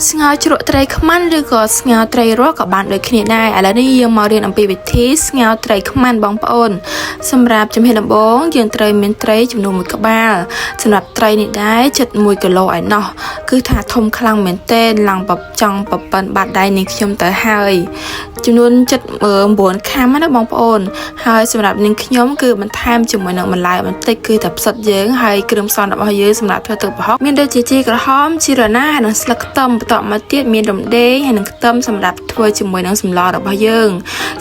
ស្ងោរជ្រក់ត្រីខ្មាន់ឬក៏ស្ងោរត្រីរស់ក៏បានដូចគ្នាដែរឥឡូវនេះយើងមករៀនអំពីវិធីស្ងោរត្រីខ្មាន់បងប្អូនសម្រាប់ជំហានដំបូងយើងត្រូវមានត្រីចំនួន1ក្បាលសម្រាប់ត្រីនេះដែរចិត្ត1គីឡូឯណោះគឺថាធំខ្លាំងមែនទែនឡើងចង់ប្រប៉ិនបាត់ដៃនេះខ្ញុំទៅហើយចំនួន9ខាំណាបងប្អូនហើយសម្រាប់នាងខ្ញុំគឺបន្ថែមជាមួយនឹងបន្លែបន្តិចគឺតែផ្សិតយើងហើយគ្រឿងផ្សំរបស់យើងសម្រាប់ធ្វើទឹកប្រហុកមានដូចជាជីក្រហមជីរណាហើយនិងស្លឹកខ្ទឹមបន្តមកទៀតមានរំដេងហើយនិងខ្ទឹមសម្រាប់ធ្វើជាមួយនឹងសម្លរបស់យើង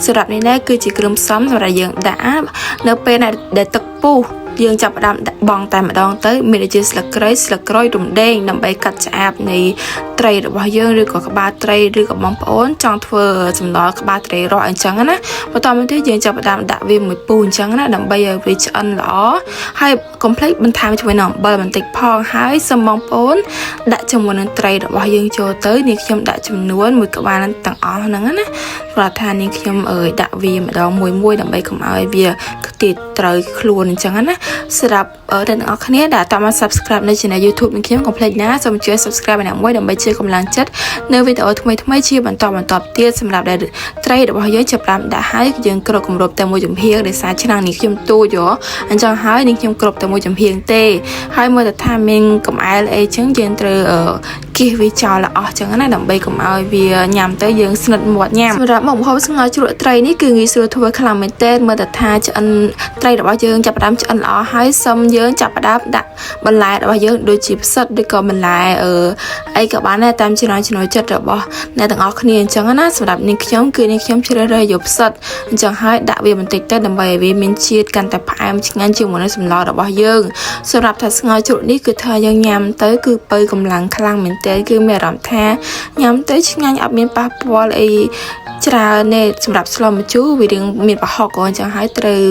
សម្រាប់នេះដែរគឺជាគ្រឿងផ្សំសម្រាប់យើងដាក់នៅពេលដែលទឹកពុះយើងចាប់ផ្ដើមដាក់បងតែម្ដងទៅមានដូចជាស្លឹកគ្រៃស្លឹកក្រូចរំដេងដើម្បីកាត់ឆ្អាបនៃត្រីរបស់យើងឬក៏ក្បាលត្រីឬក៏បងប្អូនចង់ធ្វើសម្លក្បាលត្រីរស់អញ្ចឹងណាបន្តមកទៀតយើងចាប់ផ្ដើមដាក់វាមួយពូអញ្ចឹងណាដើម្បីឲ្យវាឆ្អិនល្អហើយកុំភ្លេចបន្ថែមជាមួយនឹងអំបិលបន្តិចផងហើយសូមបងប្អូនដាក់ជាមួយនឹងត្រីរបស់យើងចូលទៅនាងខ្ញុំដាក់ចំនួនមួយក្បាលទាំងអស់ហ្នឹងណាព្រោះថានាងខ្ញុំដាក់វាម្ដងមួយដើម្បីកុំឲ្យវាគេត្រូវខ្លួនអញ្ចឹងណាសម្រាប់អ្នកទាំងអស់គ្នាដែលតើមក Subscribe នៅ Channel YouTube នឹងខ្ញុំកុំភ្លេចណាសូមជួយ Subscribe ម្នាក់មួយដើម្បីជាកម្លាំងចិត្តនៅវីដេអូថ្មីៗជាបន្តទៀតសម្រាប់ដែលត្រីរបស់យើងចាប់ផ្ដើមដាក់ហើយយើងគ្របគម្របតែមួយចំហៀងដោយសារឆ្នាំងនេះខ្ញុំទូចអញ្ចឹងហើយនេះខ្ញុំគ្របតែមួយចំហៀងទេហើយមើលទៅថាមានកំអែលអីចឹងយើងត្រូវគៀសវាចោលអស់ចឹងណាដើម្បីកុំឲ្យវាញ៉ាំទៅយើងស្និតមាត់ញ៉ាំសម្រាប់មុខម្ហូបស្ងោរជ្រក់ត្រីនេះគឺងាយស្រួលធ្វើខ្លាំងមែនទែនមើលទៅថាឆ្អិនត្រីរបស់យើងចាប់ផ្ដើមឆ្អិនល្អហើយសឹមយើងចាប់ផ្ដើមដាក់បន្លែរបស់យើងដូចជាផ្សិតឬក៏បន្លែអីក៏បានដែរតាមចំណូលចិត្តរបស់អ្នកទាំងអស់គ្នាអញ្ចឹងណាសម្រាប់នាងខ្ញុំគឺនាងខ្ញុំជ្រើសរើសយកផ្សិតអញ្ចឹងហើយដាក់វាបន្តិចទៅដើម្បីឲ្យវាមានជាតិកាន់តែផ្អែមឆ្ងាញ់ជាមួយនឹងសម្លរបស់យើងសម្រាប់ថាស្ងោរជ្រក់នេះគឺថាយើងញ៉ាំទៅគឺបើកម្លាំងខ្លាំងមែនទែនគឺមានអារម្មណ៍ថាញ៉ាំទៅឆ្ងាញ់អត់មានប៉ះពាល់អីច្រើនទេសម្រាប់ស្លម្ជូរវារៀងមានប្រហុកអញ្ចឹងហើយត្រូវ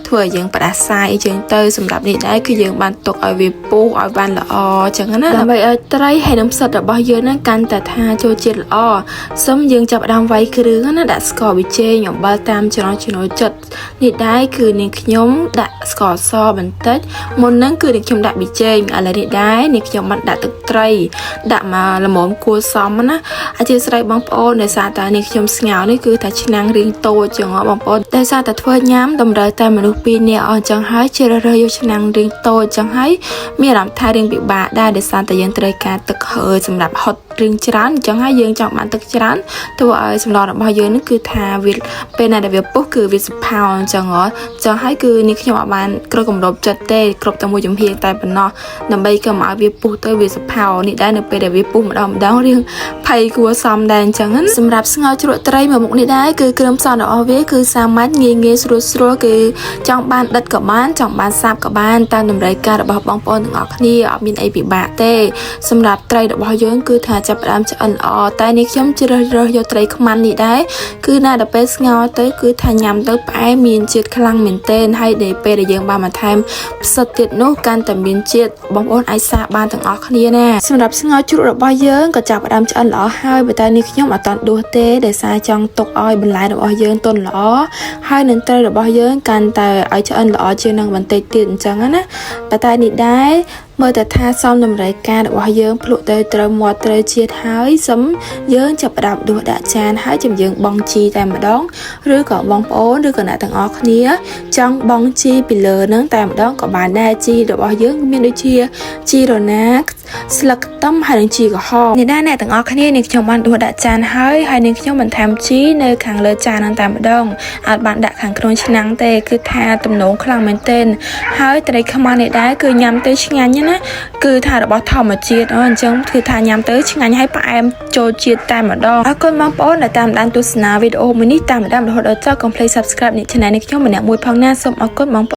ធ្វើឲ្យយើងផ្ដាសាយអីចឹងទៅសម្រាប់នេះដែរគឺយើងបានទុកឲ្យវាពុះឲ្យបានល្អអញ្ចឹងណាដើម្បីឲ្យត្រីហើយនឹងផ្សិតរបស់យើងហ្នឹងកាន់តែថាចូលជាតិល្អសូមយើងចាប់ផ្ដើមវាយគ្រឿងណាដាក់ស្ករប៊ីចេងអំបិលតាមចំណូលចិត្តនេះដែរគឺនាងខ្ញុំដាក់ស្ករសបន្តិចមុនហ្នឹងគឺនាងខ្ញុំដាក់ប៊ីចេងឥឡូវនេះដែរនាងខ្ញុំបានដាក់ទឹកត្រីដាក់មកល្មមគួរសមណាអធិស្ឋានបងប្អូនដោយសារតែនាងខ្ញុំស្ងោរនេះគឺថាឆ្នាំងរៀងតូចចឹងបងប្អូនដោយសារតែធ្វើញ៉ាំតម្រូវតែមនុស្ស2នាក់អញ្ចឹងហើយជ្រើសរើសយកឆ្នាំងរៀងតូចចឹងហើយមានអារម្មណ៍ថារៀងពិបាកដែរដោយសារតែយើងត្រូវការទឹកហើយសម្រាប់ហុតរឿងច្រើនអញ្ចឹងហើយយើងចង់បានទឹកច្រើនធ្វើឲ្យសម្លរបស់យើងនេះគឺថាវាពេលណាដែលវាពុះគឺវាសុផោអញ្ចឹងហើយគឺនេះខ្ញុំអត់បានគ្របគម្របចិត្តទេគ្របតែមួយចំហៀងតែប៉ុណ្ណោះដើម្បីកុំឲ្យវាពុះទៅវាសុផោនេះដែរនៅពេលដែលវាពុះម្ដងរៀងភ័យគួរសមដែរអញ្ចឹងសម្រាប់ស្ងោរជ្រក់ត្រីមួយមុខនេះដែរគឺគ្រឿងផ្សំរបស់វាគឺសាមញ្ញងាយស្រួលគឺចង់បានដិតក៏បានចង់បានសាបក៏បានតាមតម្រូវការរបស់បងប្អូនទាំងអស់គ្នាអត់មានអីពិបាកទេសម្រាប់ត្រីរបស់យើងគឺថាចាប់ផ្ដើមឆ្អិនល្អតែនេះខ្ញុំជ្រើសរើសយកត្រីខ្មាន់នេះដែរគឺណាដល់ពេលស្ងោរទៅគឺថាញ៉ាំទៅផ្អែមមានជាតិខ្លាំងមែនទែនហើយដល់ពេលដែលយើងបានបន្ថែមផ្សិតទៀតនោះកាន់តែមានជាតិបងប្អូនអាចសាកបានទាំងអស់គ្នាណាសម្រាប់ស្ងោរជ្រក់របស់យើងក៏ចាប់ផ្ដើមឆ្អិនល្អហើយប៉ុន្តែនេះខ្ញុំអត់តន់ដួសទេដោយសារចង់ទុកឲ្យបន្លែរបស់យើងទន់ល្អហើយនឹងត្រីរបស់យើងកាន់តែឲ្យឆ្អិនល្អជាងនឹងបន្តិចទៀតអញ្ចឹងណាប៉ុន្តែនេះដែរមើលតែថាសមតម្រូវការរបស់យើងភ្លក់ទៅត្រូវមាត់ត្រូវជាតិហើយសឹមយើងចាប់ផ្ដើមដួសដាក់ចានហើយចាំយើងបង់ជីតែម្ដងឬក៏បងប្អូនឬក៏អ្នកទាំងអស់គ្នាចង់បង់ជីពីលើហ្នឹងតែម្ដងក៏បានដែរជីរបស់យើងមានដូចជាជីរណាស្លឹកខ្ទឹមហើយនិងជីក្រហមនេះដែរអ្នកទាំងអស់គ្នានាងខ្ញុំបានដួសដាក់ចានហើយនាងខ្ញុំបន្ថែមជីនៅខាងលើចានហ្នឹងតែម្ដងអត់បានដាក់ខាងក្នុងឆ្នាំងទេគឺថាទំនងខ្លាំងមែនទែនហើយត្រីខ្មាំងនេះដែរគឺញ៉ាំទៅឆ្ងាញ់ណាគឺថារបស់ធម្មជាតិអញ្ចឹងគឺថាញ៉ាំទៅឆ្ងាញ់ហើយផ្អែមចូលជាតិតែម្ដងអរគុណបងប្អូនដែលតាមដានទស្សនាវីដេអូមួយនេះតាមដានរហូតដល់ចប់កុំភ្លេច Subscribe នេះ Channel នេះខ្ញុំម្នាក់មួយផងណាសូមអរគុណបងប្អូន